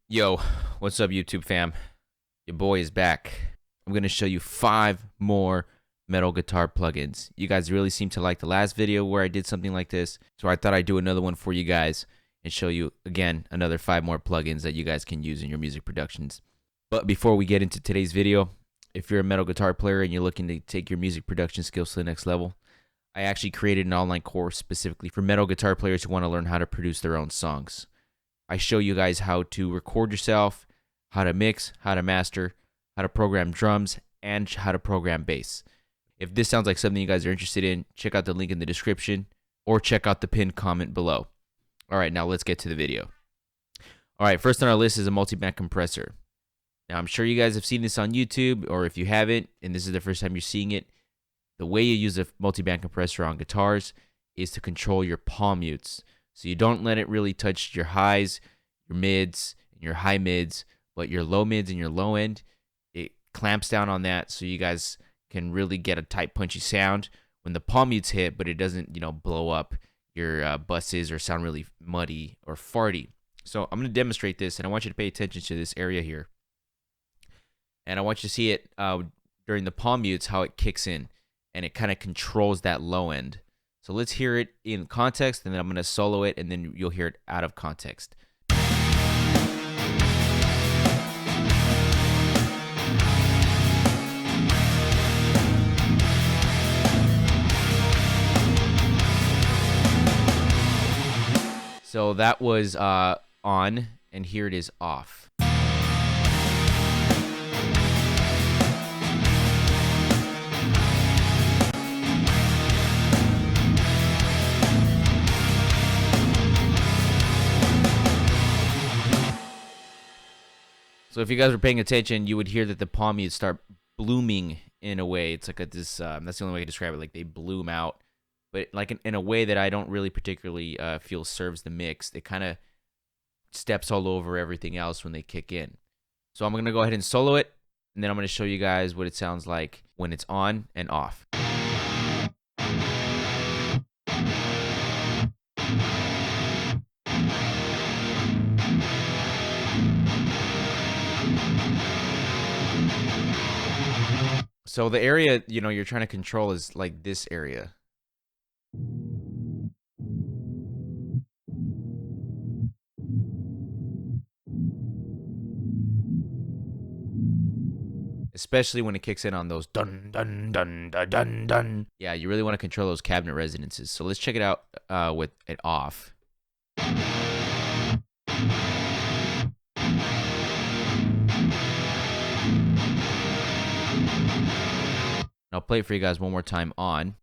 Yo, what's up YouTube fam? Your boy is back. I'm going to show you 5 more metal guitar plugins. You guys really seem to like the last video where I did something like this, so I thought I'd do another one for you guys and show you, again, another 5 more plugins that you guys can use in your music productions. But before we get into today's video, if you're a metal guitar player and you're looking to take your music production skills to the next level, I actually created an online course specifically for metal guitar players who want to learn how to produce their own songs. I show you guys how to record yourself, how to mix, how to master, how to program drums, and how to program bass. If this sounds like something you guys are interested in, check out the link in the description or check out the pinned comment below. All right, now let's get to the video. All right, first on our list is a multiband compressor. Now, I'm sure you guys have seen this on YouTube, or if you haven't, and this is the first time you're seeing it, the way you use a multiband compressor on guitars is to control your palm mutes. So you don't let it really touch your highs, your mids, and your high mids, but your low mids and your low end, it clamps down on that so you guys can really get a tight, punchy sound when the palm mutes hit, but it doesn't, blow up your buses or sound really muddy or farty. So I'm going to demonstrate this, and I want you to pay attention to this area here. And I want you to see it during the palm mutes, how it kicks in, and it kind of controls that low end. So let's hear it in context, and then I'm going to solo it, and then you'll hear it out of context. So that was on, and here it is off. So if you guys were paying attention, you would hear that the palm mutes start blooming in a way. It's like that's the only way I can describe it. Like they bloom out, but like in a way that I don't really particularly feel serves the mix. It kind of steps all over everything else when they kick in. So I'm going to go ahead and solo it, and then I'm going to show you guys what it sounds like when it's on and off. So the area, you're trying to control is like this area. Especially when it kicks in on those dun dun dun dun dun dun. Yeah, you really want to control those cabinet resonances. So let's check it out with it off. I'll play it for you guys one more time on.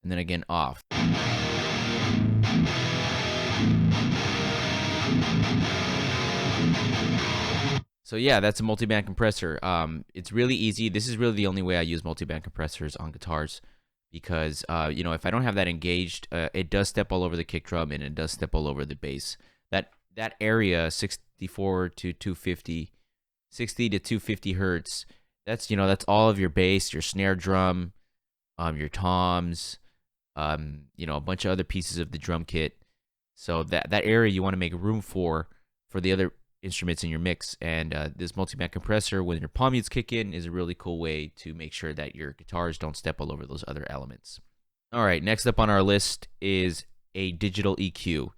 And then again off. So yeah, that's a multiband compressor. It's really easy. This is really the only way I use multiband compressors on guitars because, if I don't have that engaged, it does step all over the kick drum and it does step all over the bass. That area, 64 to 250, 60 to 250 hertz, that's all of your bass, your snare drum, your toms, a bunch of other pieces of the drum kit. So that area you want to make room for the other instruments in your mix, and this multiband compressor, when your palm mutes kick in, is a really cool way to make sure that your guitars don't step all over those other elements. All right, next up on our list is a digital EQ.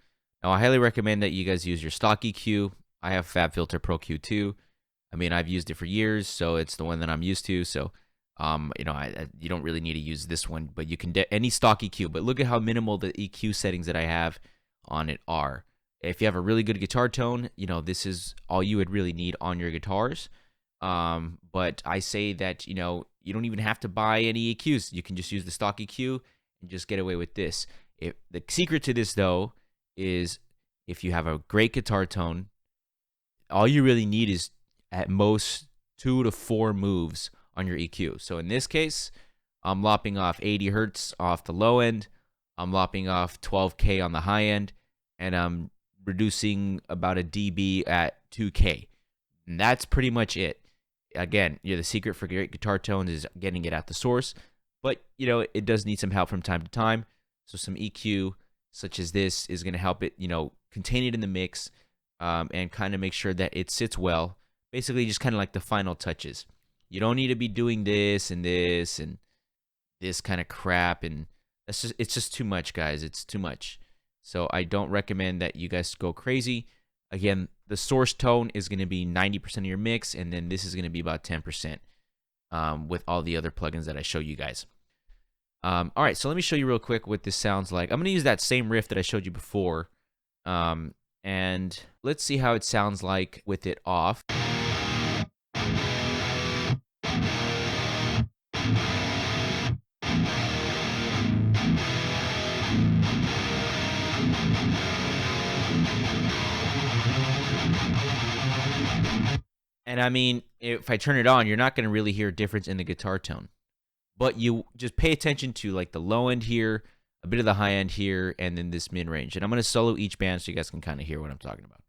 Now, I highly recommend that you guys use your stock EQ. I have FabFilter Pro Q2. I mean, I've used it for years, so it's the one that I'm used to. So, you don't really need to use this one, but you can any stock EQ. But look at how minimal the EQ settings that I have on it are. If you have a really good guitar tone, this is all you would really need on your guitars. But I say that, you don't even have to buy any EQs. You can just use the stock EQ and just get away with this. The secret to this, though, is if you have a great guitar tone, all you really need is at most 2 to 4 moves on your EQ. So in this case, I'm lopping off 80 hertz off the low end. I'm lopping off 12K on the high end, and I'm reducing about a dB at 2K. And that's pretty much it. Again, the secret for great guitar tones is getting it at the source, but it does need some help from time to time. So some EQ such as this, is going to help it, contain it in the mix, and kind of make sure that it sits well. Basically, just kind of like the final touches. You don't need to be doing this and this kind of crap, and it's just too much, guys. It's too much. So I don't recommend that you guys go crazy. Again, the source tone is going to be 90% of your mix, and then this is going to be about 10%, with all the other plugins that I show you guys. All right, so let me show you real quick what this sounds like. I'm going to use that same riff that I showed you before, and let's see how it sounds like with it off. And I mean, if I turn it on, you're not going to really hear a difference in the guitar tone. But you just pay attention to like the low end here, a bit of the high end here, and then this mid range. And I'm going to solo each band so you guys can kind of hear what I'm talking about.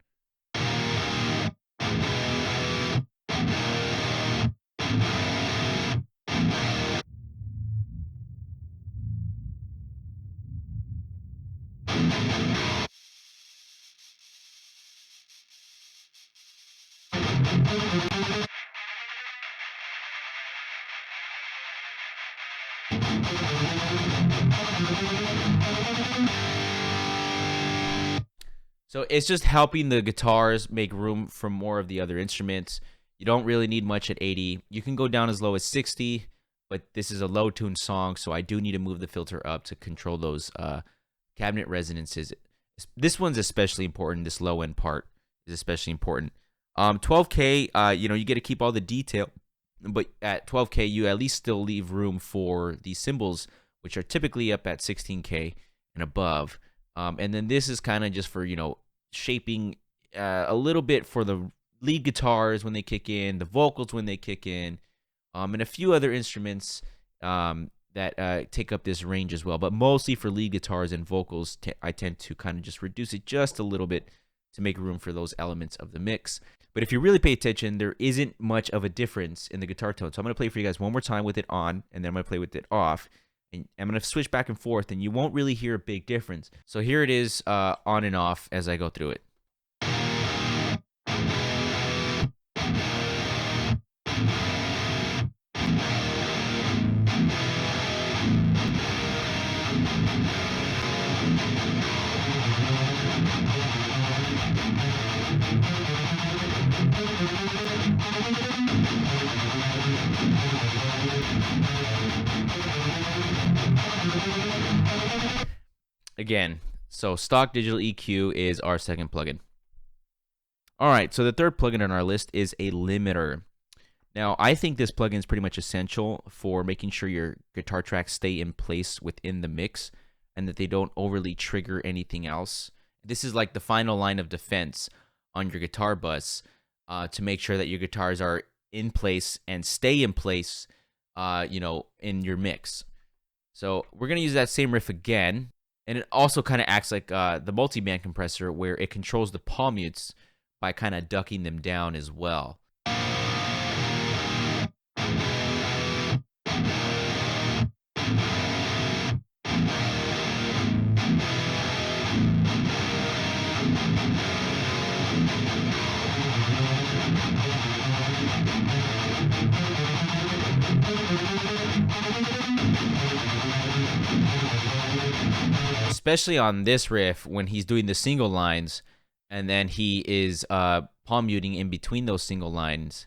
So it's just helping the guitars make room for more of the other instruments. You don't really need much at 80. You can go down as low as 60, but this is a low tuned song, so I do need to move the filter up to control those cabinet resonances. This one's especially important. This low end part is especially important. 12K, you get to keep all the detail, but at 12K, you at least still leave room for these cymbals, which are typically up at 16K and above. And then this is kind of just for, shaping a little bit for the lead guitars when they kick in, the vocals when they kick in, and a few other instruments that take up this range as well. But mostly for lead guitars and vocals, I tend to kind of just reduce it just a little bit to make room for those elements of the mix. But if you really pay attention, there isn't much of a difference in the guitar tone. So I'm going to play for you guys one more time with it on, and then I'm going to play with it off. And I'm going to switch back and forth, and you won't really hear a big difference. So here it is on and off as I go through it. Again, so stock digital EQ is our second plugin. All right, so the third plugin on our list is a limiter. Now, I think this plugin is pretty much essential for making sure your guitar tracks stay in place within the mix and that they don't overly trigger anything else. This is like the final line of defense on your guitar bus to make sure that your guitars are in place and stay in place, in your mix. So we're going to use that same riff again. And it also kind of acts like the multiband compressor, where it controls the palm mutes by kind of ducking them down as well. Especially on this riff when he's doing the single lines and then he is palm muting in between those single lines,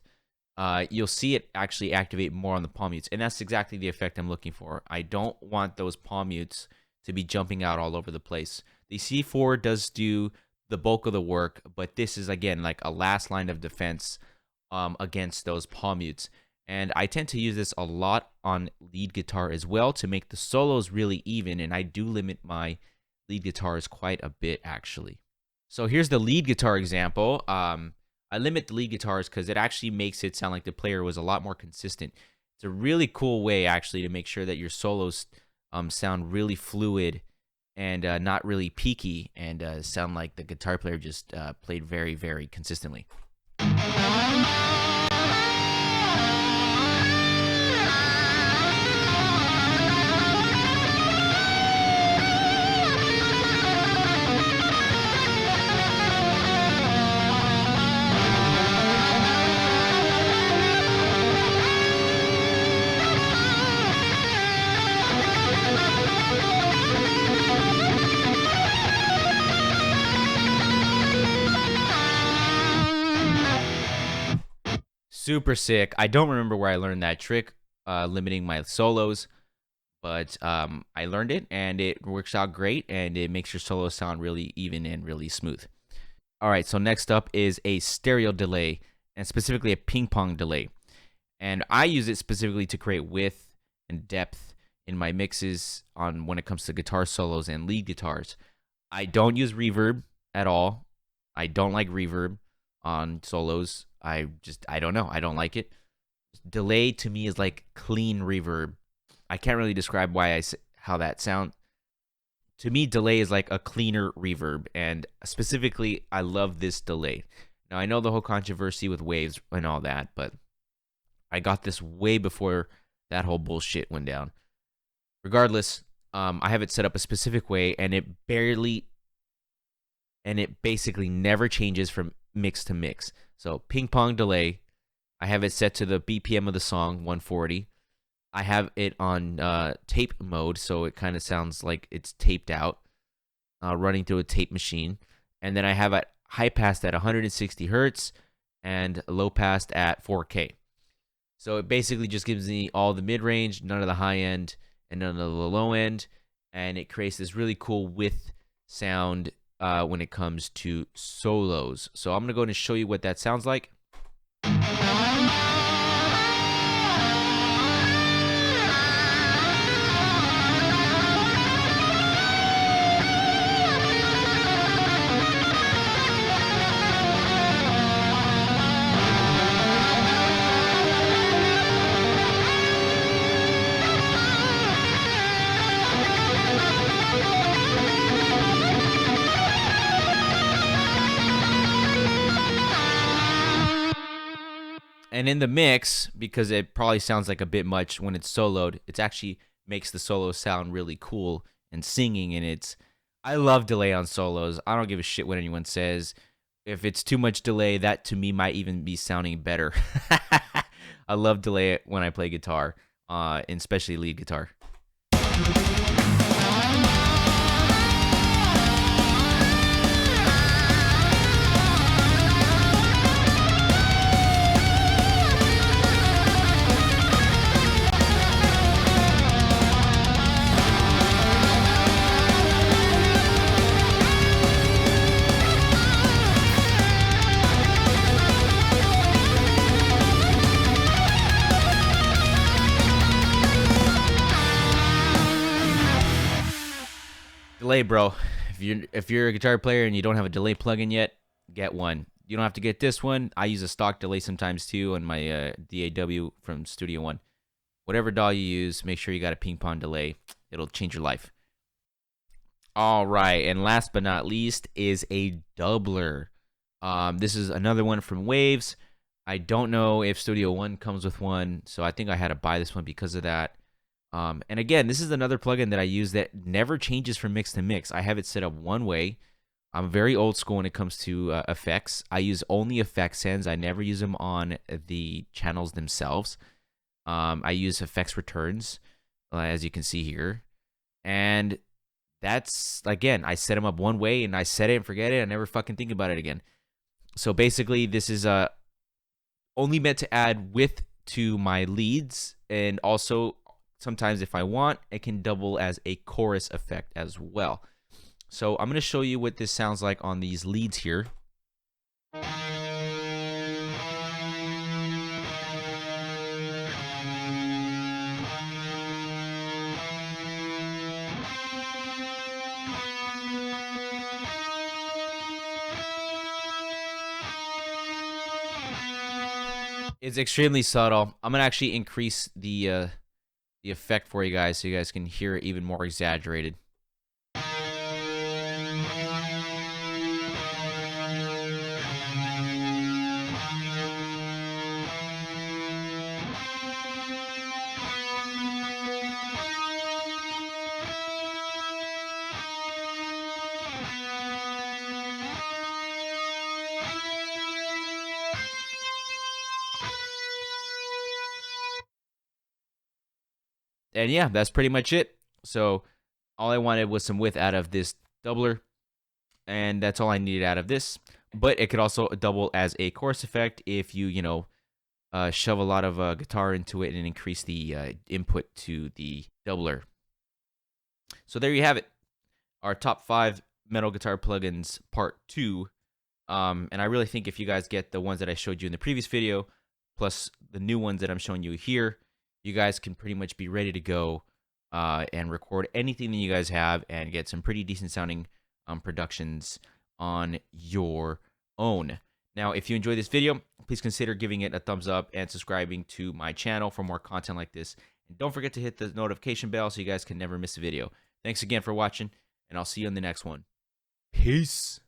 you'll see it actually activate more on the palm mutes. And that's exactly the effect I'm looking for. I don't want those palm mutes to be jumping out all over the place. The C4 does do the bulk of the work, but this is, again, like a last line of defense against those palm mutes. And I tend to use this a lot on lead guitar as well to make the solos really even, and I do limit my lead guitars quite a bit, actually. So here's the lead guitar example. I limit the lead guitars because it actually makes it sound like the player was a lot more consistent. It's a really cool way, actually, to make sure that your solos sound really fluid and not really peaky, and sound like the guitar player just played very, very consistently. Super sick. I don't remember where I learned that trick, limiting my solos, but I learned it and it works out great and it makes your solo sound really even and really smooth. All right, so next up is a stereo delay and specifically a ping pong delay. And I use it specifically to create width and depth in my mixes on when it comes to guitar solos and lead guitars. I don't use reverb at all. I don't like reverb on solos. I don't know. I don't like it. Delay to me is like clean reverb. I can't really describe how that sound. To me, delay is like a cleaner reverb, and specifically, I love this delay. Now I know the whole controversy with waves and all that, but I got this way before that whole bullshit went down. Regardless, I have it set up a specific way, and it basically never changes from mix to mix. So ping pong delay, I have it set to the BPM of the song, 140. I have it on tape mode, so it kind of sounds like it's taped out, running through a tape machine. And then I have it high passed at 160 hertz and low passed at 4K. So it basically just gives me all the mid-range, none of the high end, and none of the low end. And it creates this really cool width sound when it comes to solos. So I'm going to go ahead and show you what that sounds like. And in the mix, because it probably sounds like a bit much when it's soloed, it actually makes the solo sound really cool and singing. And I love delay on solos. I don't give a shit what anyone says. If it's too much delay, that to me might even be sounding better. I love delay when I play guitar, and especially lead guitar. Delay, bro. If you're a guitar player and you don't have a delay plugin yet, get one. You don't have to get this one. I use a stock delay sometimes too on my DAW from Studio One. Whatever DAW you use, make sure you got a ping pong delay. It'll change your life. All right, and last but not least is a doubler. This is another one from Waves. I don't know if Studio One comes with one, so I think I had to buy this one because of that. And again, this is another plugin that I use that never changes from mix to mix. I have it set up one way. I'm very old school when it comes to effects. I use only effect sends. I never use them on the channels themselves. I use effects returns, as you can see here. And that's, again, I set them up one way and I set it and forget it. I never fucking think about it again. So basically, this is only meant to add width to my leads, and also sometimes if I want, it can double as a chorus effect as well. So I'm going to show you what this sounds like on these leads here. It's extremely subtle. I'm going to actually increase the effect for you guys so you guys can hear it even more exaggerated. And yeah, that's pretty much it. So all I wanted was some width out of this doubler, and that's all I needed out of this. But it could also double as a chorus effect if you shove a lot of guitar into it and increase the input to the doubler. So there you have it, our top 5 metal guitar plugins part 2. And I really think if you guys get the ones that I showed you in the previous video, plus the new ones that I'm showing you here, you guys can pretty much be ready to go and record anything that you guys have and get some pretty decent sounding productions on your own. Now, if you enjoyed this video, please consider giving it a thumbs up and subscribing to my channel for more content like this. And don't forget to hit the notification bell so you guys can never miss a video. Thanks again for watching, and I'll see you in the next one. Peace.